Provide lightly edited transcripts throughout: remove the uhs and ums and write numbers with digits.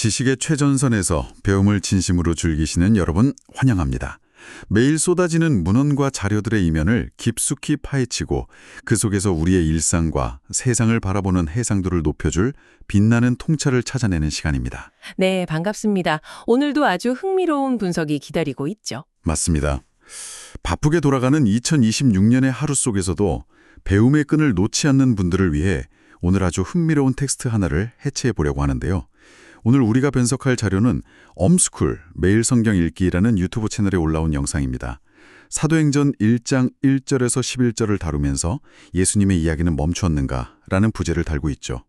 지식의 최전선에서 배움을 진심으로 즐기시는 여러분 환영합니다. 매일 쏟아지는 문헌과 자료들의 이면을 깊숙이 파헤치고 그 속에서 우리의 일상과 세상을 바라보는 해상도를 높여줄 빛나는 통찰을 찾아내는 시간입니다. 네, 반갑습니다. 오늘도 아주 흥미로운 분석이 기다리고 있죠. 맞습니다. 바쁘게 돌아가는 2026년의 하루 속에서도 배움의 끈을 놓지 않는 분들을 위해 오늘 아주 흥미로운 텍스트 하나를 해체해 보려고 하는데요. 오늘 우리가 분석할 자료는 엄스쿨 매일 성경 읽기라는 유튜브 채널에 올라온 영상입니다. 사도행전 1장 1절에서 11절을 다루면서 예수님의 이야기는 멈추었는가라는 부제를 달고 있죠.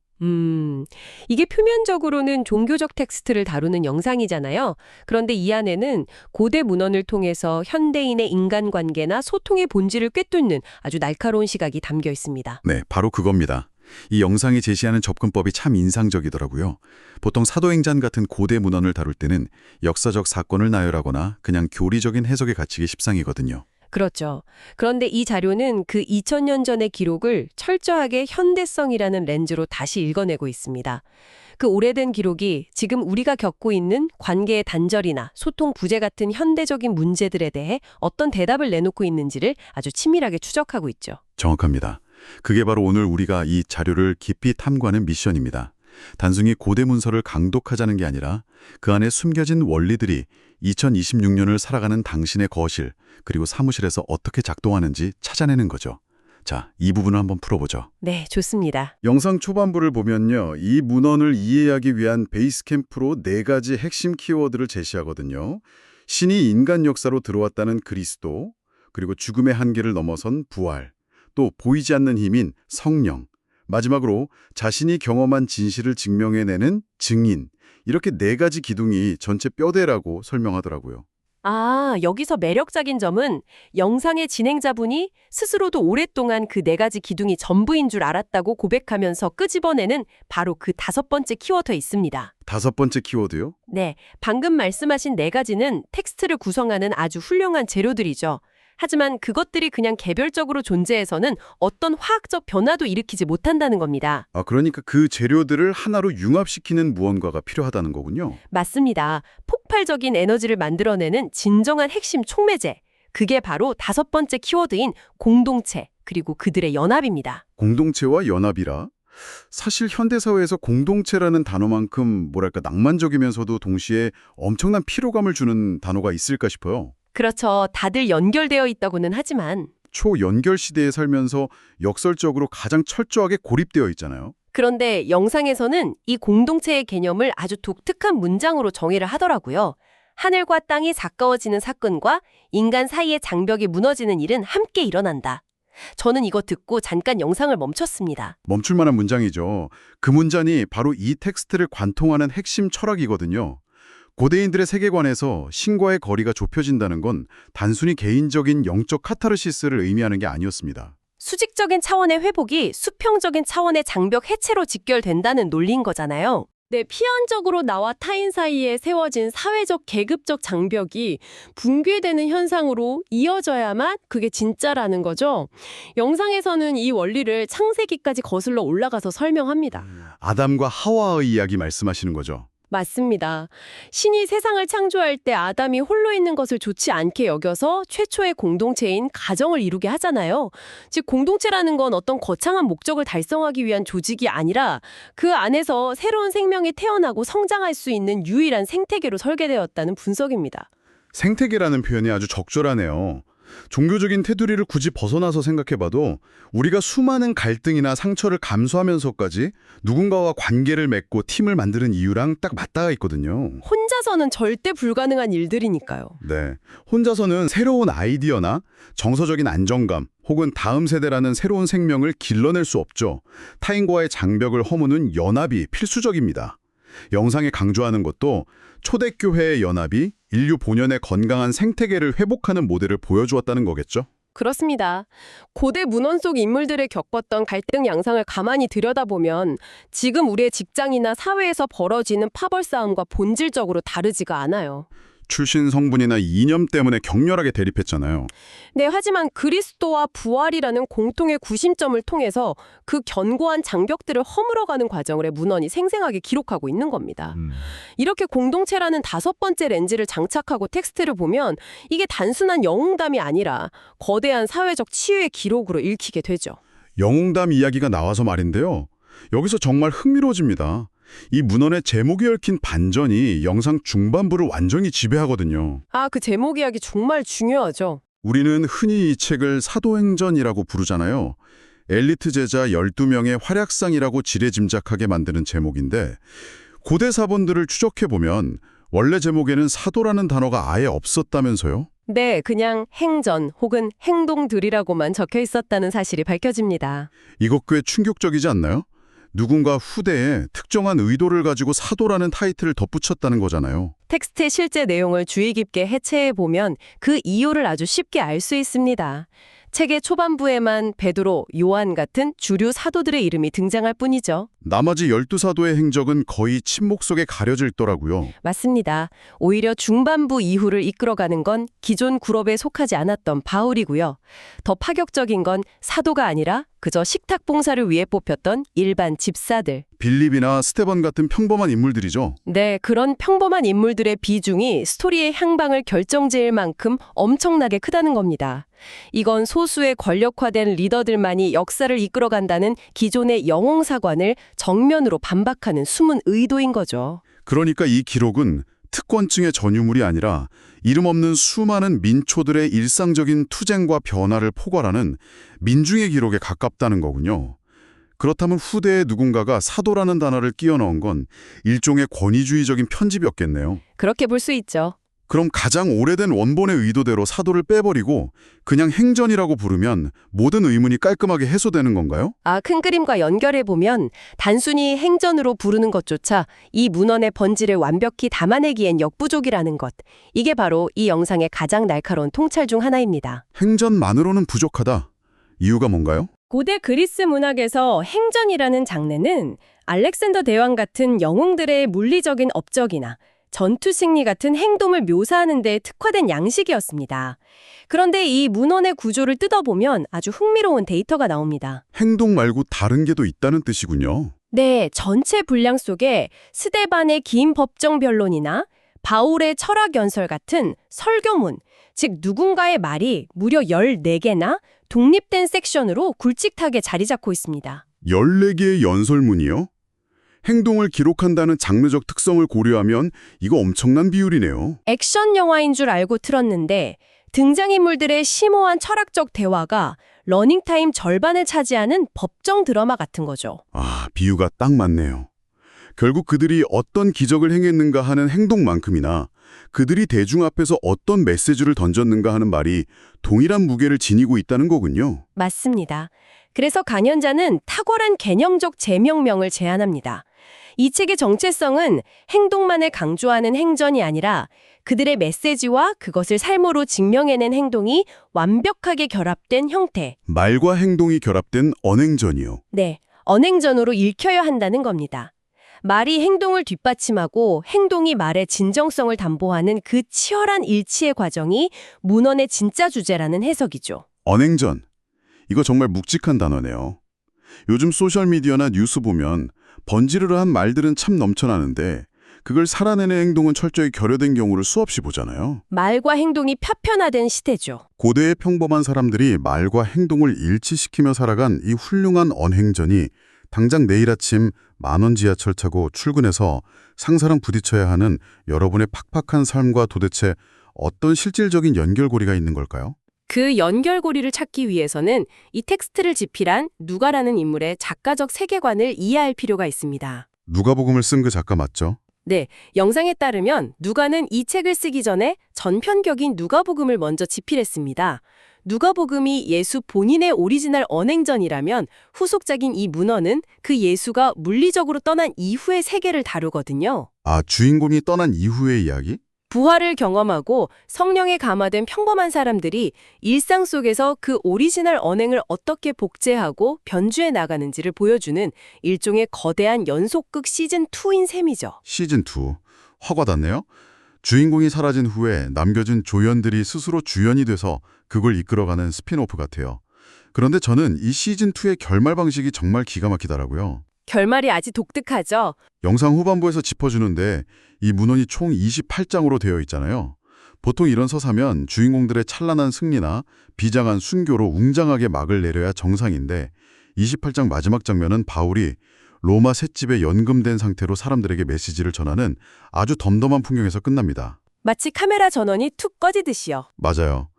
이게 표면적으로는 종교적 텍스트를 다루는 영상이잖아요. 그런데 이 안에는 고대 문헌을 통해서 현대인의 인간관계나 소통의 본질을 꿰뚫는 아주 날카로운 시각이 담겨 있습니다. 네, 바로 그겁니다. 이 영상이 제시하는 접근법이 참 인상적이더라고요. 보통 사도행전 같은 고대 문헌을 다룰 때는 역사적 사건을 나열하거나 그냥 교리적인 해석에 갇히기 십상이거든요. 그렇죠. 그런데 이 자료는 그 2000년 전의 기록을 철저하게 현대성이라는 렌즈로 다시 읽어내고 있습니다. 그 오래된 기록이 지금 우리가 겪고 있는 관계의 단절이나 소통 부재 같은 현대적인 문제들에 대해 어떤 대답을 내놓고 있는지를 아주 치밀하게 추적하고 있죠. 정확합니다. 그게 바로 오늘 우리가 이 자료를 깊이 탐구하는 미션입니다. 단순히 고대 문서를 강독하자는 게 아니라 그 안에 숨겨진 원리들이 2026년을 살아가는 당신의 거실 그리고 사무실에서 어떻게 작동하는지 찾아내는 거죠. 자, 이 부분을 한번 풀어보죠. 네, 좋습니다. 영상 초반부를 보면요. 이 문헌을 이해하기 위한 베이스 캠프로 4가지 핵심 키워드를 제시하거든요. 신이 인간 역사로 들어왔다는 그리스도, 그리고 죽음의 한계를 넘어선 부활, 또 보이지 않는 힘인 성령, 마지막으로 자신이 경험한 진실을 증명해내는 증인, 이렇게 4가지 기둥이 전체 뼈대라고 설명하더라고요. 아, 여기서 매력적인 점은 영상의 진행자분이 스스로도 오랫동안 그 4가지 기둥이 전부인 줄 알았다고 고백하면서 끄집어내는 바로 그 5번째 키워드에 있습니다. 5번째 키워드요? 네, 방금 말씀하신 4가지는 텍스트를 구성하는 아주 훌륭한 재료들이죠. 하지만 그것들이 그냥 개별적으로 존재해서는 어떤 화학적 변화도 일으키지 못한다는 겁니다. 그러니까 그 재료들을 하나로 융합시키는 무언가가 필요하다는 거군요. 맞습니다. 폭발적인 에너지를 만들어내는 진정한 핵심 촉매제. 그게 바로 5번째 키워드인 공동체, 그리고 그들의 연합입니다. 공동체와 연합이라? 사실 현대사회에서 공동체라는 단어만큼 뭐랄까 낭만적이면서도 동시에 엄청난 피로감을 주는 단어가 있을까 싶어요. 그렇죠. 다들 연결되어 있다고는 하지만 초연결 시대에 살면서 역설적으로 가장 철저하게 고립되어 있잖아요. 그런데 영상에서는 이 공동체의 개념을 아주 독특한 문장으로 정의를 하더라고요. 하늘과 땅이 가까워지는 사건과 인간 사이의 장벽이 무너지는 일은 함께 일어난다. 저는 이거 듣고 잠깐 영상을 멈췄습니다. 멈출 만한 문장이죠. 그 문장이 바로 이 텍스트를 관통하는 핵심 철학이거든요. 고대인들의 세계관에서 신과의 거리가 좁혀진다는 건 단순히 개인적인 영적 카타르시스를 의미하는 게 아니었습니다. 수직적인 차원의 회복이 수평적인 차원의 장벽 해체로 직결된다는 논리인 거잖아요. 네, 피연적으로 나와 타인 사이에 세워진 사회적 계급적 장벽이 붕괴되는 현상으로 이어져야만 그게 진짜라는 거죠. 영상에서는 이 원리를 창세기까지 거슬러 올라가서 설명합니다. 아담과 하와의 이야기 말씀하시는 거죠. 맞습니다. 신이 세상을 창조할 때 아담이 홀로 있는 것을 좋지 않게 여겨서 최초의 공동체인 가정을 이루게 하잖아요. 즉 공동체라는 건 어떤 거창한 목적을 달성하기 위한 조직이 아니라 그 안에서 새로운 생명이 태어나고 성장할 수 있는 유일한 생태계로 설계되었다는 분석입니다. 생태계라는 표현이 아주 적절하네요. 종교적인 테두리를 굳이 벗어나서 생각해봐도 우리가 수많은 갈등이나 상처를 감수하면서까지 누군가와 관계를 맺고 팀을 만드는 이유랑 딱 맞닿아 있거든요. 혼자서는 절대 불가능한 일들이니까요. 네, 혼자서는 새로운 아이디어나 정서적인 안정감 혹은 다음 세대라는 새로운 생명을 길러낼 수 없죠. 타인과의 장벽을 허무는 연합이 필수적입니다. 영상에 강조하는 것도 초대교회의 연합이 인류 본연의 건강한 생태계를 회복하는 모델을 보여주었다는 거겠죠? 그렇습니다. 고대 문헌 속 인물들의 겪었던 갈등 양상을 가만히 들여다보면 지금 우리의 직장이나 사회에서 벌어지는 파벌 싸움과 본질적으로 다르지가 않아요. 출신 성분이나 이념 때문에 격렬하게 대립했잖아요. 네, 하지만 그리스도와 부활이라는 공통의 구심점을 통해서 그 견고한 장벽들을 허물어가는 과정을 문헌이 생생하게 기록하고 있는 겁니다. 이렇게 공동체라는 5번째 렌즈를 장착하고 텍스트를 보면 이게 단순한 영웅담이 아니라 거대한 사회적 치유의 기록으로 읽히게 되죠. 영웅담 이야기가 나와서 말인데요. 여기서 정말 흥미로워집니다. 이 문헌의 제목이 얽힌 반전이 영상 중반부를 완전히 지배하거든요. 아, 그 제목 이야기 정말 중요하죠. 우리는 흔히 이 책을 사도행전이라고 부르잖아요. 엘리트 제자 12명의 활약상이라고 지레짐작하게 만드는 제목인데 고대 사본들을 추적해보면 원래 제목에는 사도라는 단어가 아예 없었다면서요? 네, 그냥 행전 혹은 행동들이라고만 적혀 있었다는 사실이 밝혀집니다. 이거 꽤 충격적이지 않나요? 누군가 후대에 특정한 의도를 가지고 사도라는 타이틀을 덧붙였다는 거잖아요. 텍스트의 실제 내용을 주의 깊게 해체해보면 그 이유를 아주 쉽게 알 수 있습니다. 책의 초반부에만 베드로, 요한 같은 주류 사도들의 이름이 등장할 뿐이죠. 나머지 12사도의 행적은 거의 침묵 속에 가려져 있더라고요. 맞습니다. 오히려 중반부 이후를 이끌어가는 건 기존 그룹에 속하지 않았던 바울이고요. 더 파격적인 건 사도가 아니라 그저 식탁 봉사를 위해 뽑혔던 일반 집사들. 빌립이나 스테반 같은 평범한 인물들이죠. 네, 그런 평범한 인물들의 비중이 스토리의 향방을 결정지을 만큼 엄청나게 크다는 겁니다. 이건 소수의 권력화된 리더들만이 역사를 이끌어간다는 기존의 영웅사관을 정면으로 반박하는 숨은 의도인 거죠. 그러니까 이 기록은 특권층의 전유물이 아니라 이름 없는 수많은 민초들의 일상적인 투쟁과 변화를 포괄하는 민중의 기록에 가깝다는 거군요. 그렇다면 후대에 누군가가 사도라는 단어를 끼워 넣은 건 일종의 권위주의적인 편집이었겠네요. 그렇게 볼 수 있죠. 그럼 가장 오래된 원본의 의도대로 사도를 빼버리고 그냥 행전이라고 부르면 모든 의문이 깔끔하게 해소되는 건가요? 아, 큰 그림과 연결해보면 단순히 행전으로 부르는 것조차 이 문헌의 본질을 완벽히 담아내기엔 역부족이라는 것. 이게 바로 이 영상의 가장 날카로운 통찰 중 하나입니다. 행전만으로는 부족하다. 이유가 뭔가요? 고대 그리스 문학에서 행전이라는 장르는 알렉산더 대왕 같은 영웅들의 물리적인 업적이나 전투 승리 같은 행동을 묘사하는 데 특화된 양식이었습니다. 그런데 이 문헌의 구조를 뜯어보면 아주 흥미로운 데이터가 나옵니다. 행동 말고 다른 게 더 있다는 뜻이군요. 네, 전체 분량 속에 스데반의 긴 법정 변론이나 바울의 철학 연설 같은 설교문, 즉 누군가의 말이 무려 14개나 독립된 섹션으로 굵직하게 자리 잡고 있습니다. 14개의 연설문이요? 행동을 기록한다는 장르적 특성을 고려하면 이거 엄청난 비율이네요. 액션 영화인 줄 알고 틀었는데 등장인물들의 심오한 철학적 대화가 러닝타임 절반을 차지하는 법정 드라마 같은 거죠. 아, 비유가 딱 맞네요. 결국 그들이 어떤 기적을 행했는가 하는 행동만큼이나 그들이 대중 앞에서 어떤 메시지를 던졌는가 하는 말이 동일한 무게를 지니고 있다는 거군요. 맞습니다. 그래서 강연자는 탁월한 개념적 제명명을 제안합니다. 이 책의 정체성은 행동만을 강조하는 행전이 아니라 그들의 메시지와 그것을 삶으로 증명해낸 행동이 완벽하게 결합된 형태. 말과 행동이 결합된 언행전이요. 네, 언행전으로 읽혀야 한다는 겁니다. 말이 행동을 뒷받침하고 행동이 말의 진정성을 담보하는 그 치열한 일치의 과정이 문헌의 진짜 주제라는 해석이죠. 언행전. 이거 정말 묵직한 단어네요. 요즘 소셜미디어나 뉴스 보면 번지르르한 말들은 참 넘쳐나는데 그걸 살아내는 행동은 철저히 결여된 경우를 수없이 보잖아요. 말과 행동이 파편화된 시대죠. 고대의 평범한 사람들이 말과 행동을 일치시키며 살아간 이 훌륭한 언행전이 당장 내일 아침 만원 지하철 타고 출근해서 상사랑 부딪혀야 하는 여러분의 팍팍한 삶과 도대체 어떤 실질적인 연결고리가 있는 걸까요? 그 연결고리를 찾기 위해서는 이 텍스트를 집필한 누가라는 인물의 작가적 세계관을 이해할 필요가 있습니다. 누가복음을 쓴 그 작가 맞죠? 네, 영상에 따르면 누가는 이 책을 쓰기 전에 전편격인 누가복음을 먼저 집필했습니다. 누가복음이 예수 본인의 오리지널 언행전이라면 후속작인 이 문헌은 그 예수가 물리적으로 떠난 이후의 세계를 다루거든요. 아, 주인공이 떠난 이후의 이야기? 부활을 경험하고 성령에 감화된 평범한 사람들이 일상 속에서 그 오리지널 언행을 어떻게 복제하고 변주해 나가는지를 보여주는 일종의 거대한 연속극 시즌2인 셈이죠. 시즌2. 확 와닿네요. 주인공이 사라진 후에 남겨진 조연들이 스스로 주연이 돼서 그걸 이끌어가는 스핀오프 같아요. 그런데 저는 이 시즌2의 결말 방식이 정말 기가 막히더라고요. 결말이 아주 독특하죠. 영상 후반부에서 짚어주는데 이 문헌이 총 28장으로 되어 있잖아요. 보통 이런 서사면 주인공들의 찬란한 승리나 비장한 순교로 웅장하게 막을 내려야 정상인데 28장 마지막 장면은 바울이 로마 셋집에 연금된 상태로 사람들에게 메시지를 전하는 아주 덤덤한 풍경에서 끝납니다. 마치 카메라 전원이 툭 꺼지듯이요. 맞아요.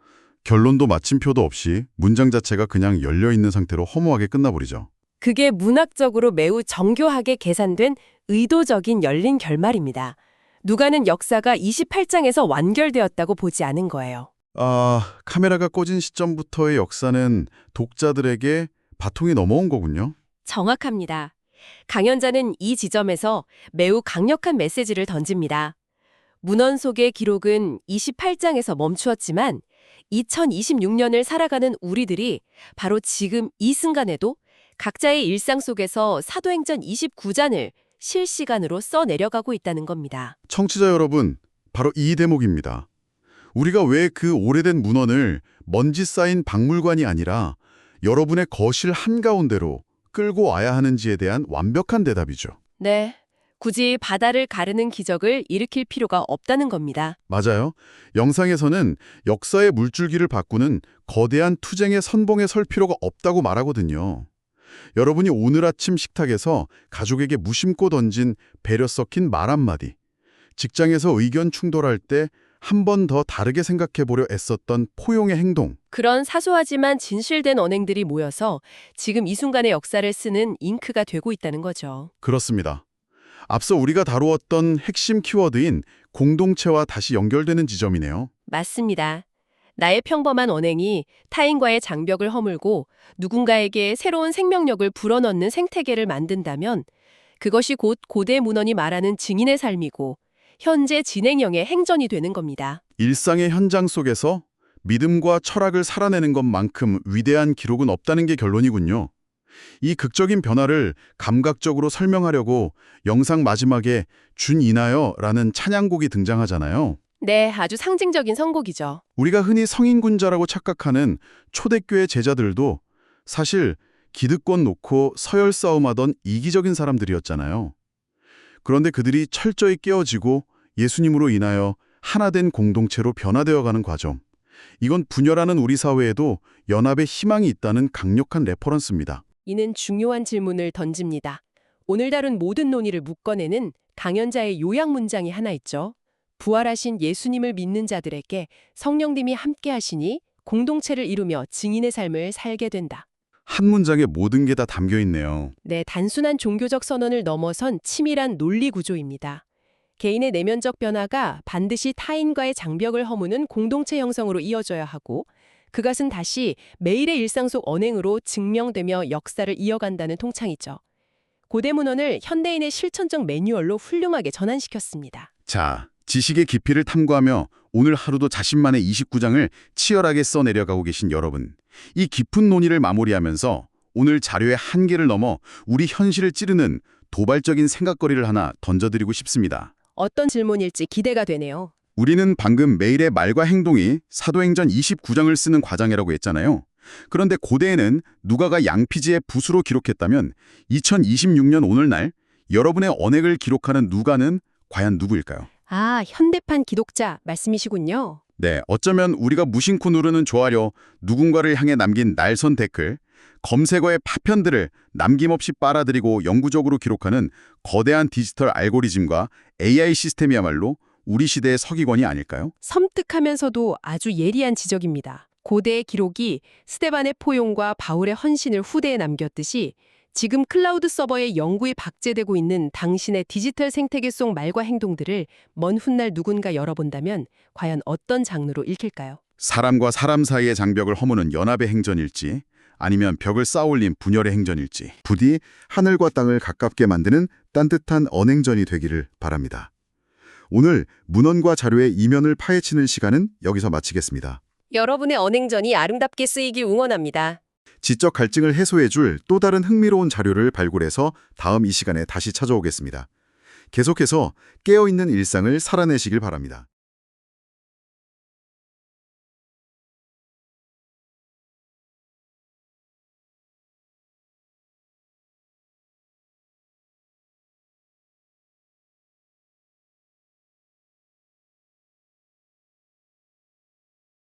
결론도 마침표도 없이 문장 자체가 그냥 열려있는 상태로 허무하게 끝나버리죠. 그게 문학적으로 매우 정교하게 계산된 의도적인 열린 결말입니다. 누가는 역사가 28장에서 완결되었다고 보지 않은 거예요. 카메라가 꺼진 시점부터의 역사는 독자들에게 바통이 넘어온 거군요. 정확합니다. 강연자는 이 지점에서 매우 강력한 메시지를 던집니다. 문헌 속의 기록은 28장에서 멈추었지만 2026년을 살아가는 우리들이 바로 지금 이 순간에도 각자의 일상 속에서 사도행전 29장을 실시간으로 써내려가고 있다는 겁니다. 청취자 여러분, 바로 이 대목입니다. 우리가 왜 그 오래된 문헌을 먼지 쌓인 박물관이 아니라 여러분의 거실 한가운데로 끌고 와야 하는지에 대한 완벽한 대답이죠. 네, 굳이 바다를 가르는 기적을 일으킬 필요가 없다는 겁니다. 맞아요. 영상에서는 역사의 물줄기를 바꾸는 거대한 투쟁의 선봉에 설 필요가 없다고 말하거든요. 여러분이 오늘 아침 식탁에서 가족에게 무심코 던진 배려 섞인 말 한마디, 직장에서 의견 충돌할 때 한 번 더 다르게 생각해보려 애썼던 포용의 행동, 그런 사소하지만 진실된 언행들이 모여서 지금 이 순간의 역사를 쓰는 잉크가 되고 있다는 거죠. 그렇습니다. 앞서 우리가 다루었던 핵심 키워드인 공동체와 다시 연결되는 지점이네요. 맞습니다. 나의 평범한 언행이 타인과의 장벽을 허물고 누군가에게 새로운 생명력을 불어넣는 생태계를 만든다면 그것이 곧 고대 문헌이 말하는 증인의 삶이고 현재 진행형의 행전이 되는 겁니다. 일상의 현장 속에서 믿음과 철학을 살아내는 것만큼 위대한 기록은 없다는 게 결론이군요. 이 극적인 변화를 감각적으로 설명하려고 영상 마지막에 준 이나여라는 찬양곡이 등장하잖아요. 네, 아주 상징적인 선곡이죠. 우리가 흔히 성인군자라고 착각하는 초대교회 제자들도 사실 기득권 놓고 서열 싸움하던 이기적인 사람들이었잖아요. 그런데 그들이 철저히 깨어지고 예수님으로 인하여 하나된 공동체로 변화되어가는 과정. 이건 분열하는 우리 사회에도 연합의 희망이 있다는 강력한 레퍼런스입니다. 이는 중요한 질문을 던집니다. 오늘 다룬 모든 논의를 묶어내는 강연자의 요약 문장이 하나 있죠. 부활하신 예수님을 믿는 자들에게 성령님이 함께 하시니 공동체를 이루며 증인의 삶을 살게 된다. 한 문장에 모든 게 다 담겨 있네요. 네, 단순한 종교적 선언을 넘어선 치밀한 논리 구조입니다. 개인의 내면적 변화가 반드시 타인과의 장벽을 허무는 공동체 형성으로 이어져야 하고 그것은 다시 매일의 일상 속 언행으로 증명되며 역사를 이어간다는 통창이죠. 고대 문헌을 현대인의 실천적 매뉴얼로 훌륭하게 전환시켰습니다. 자, 지식의 깊이를 탐구하며 오늘 하루도 자신만의 29장을 치열하게 써내려가고 계신 여러분. 이 깊은 논의를 마무리하면서 오늘 자료의 한계를 넘어 우리 현실을 찌르는 도발적인 생각거리를 하나 던져드리고 싶습니다. 어떤 질문일지 기대가 되네요. 우리는 방금 매일의 말과 행동이 사도행전 29장을 쓰는 과정이라고 했잖아요. 그런데 고대에는 누가가 양피지에 붓으로 기록했다면 2026년 오늘날 여러분의 언행을 기록하는 누가는 과연 누구일까요? 아, 현대판 기독자 말씀이시군요. 네, 어쩌면 우리가 무심코 누르는 좋아요, 누군가를 향해 남긴 날선 댓글, 검색어의 파편들을 남김없이 빨아들이고 영구적으로 기록하는 거대한 디지털 알고리즘과 AI 시스템이야말로 우리 시대의 서기관이 아닐까요? 섬뜩하면서도 아주 예리한 지적입니다. 고대의 기록이 스데반의 포용과 바울의 헌신을 후대에 남겼듯이 지금 클라우드 서버에 영구히 박제되고 있는 당신의 디지털 생태계 속 말과 행동들을 먼 훗날 누군가 열어본다면 과연 어떤 장르로 읽힐까요? 사람과 사람 사이의 장벽을 허무는 연합의 행전일지 아니면 벽을 쌓아올린 분열의 행전일지 부디 하늘과 땅을 가깝게 만드는 딴뜻한 언행전이 되기를 바랍니다. 오늘 문헌과 자료의 이면을 파헤치는 시간은 여기서 마치겠습니다. 여러분의 언행전이 아름답게 쓰이길 응원합니다. 지적 갈증을 해소해줄 또 다른 흥미로운 자료를 발굴해서 다음 이 시간에 다시 찾아오겠습니다. 계속해서 깨어있는 일상을 살아내시길 바랍니다.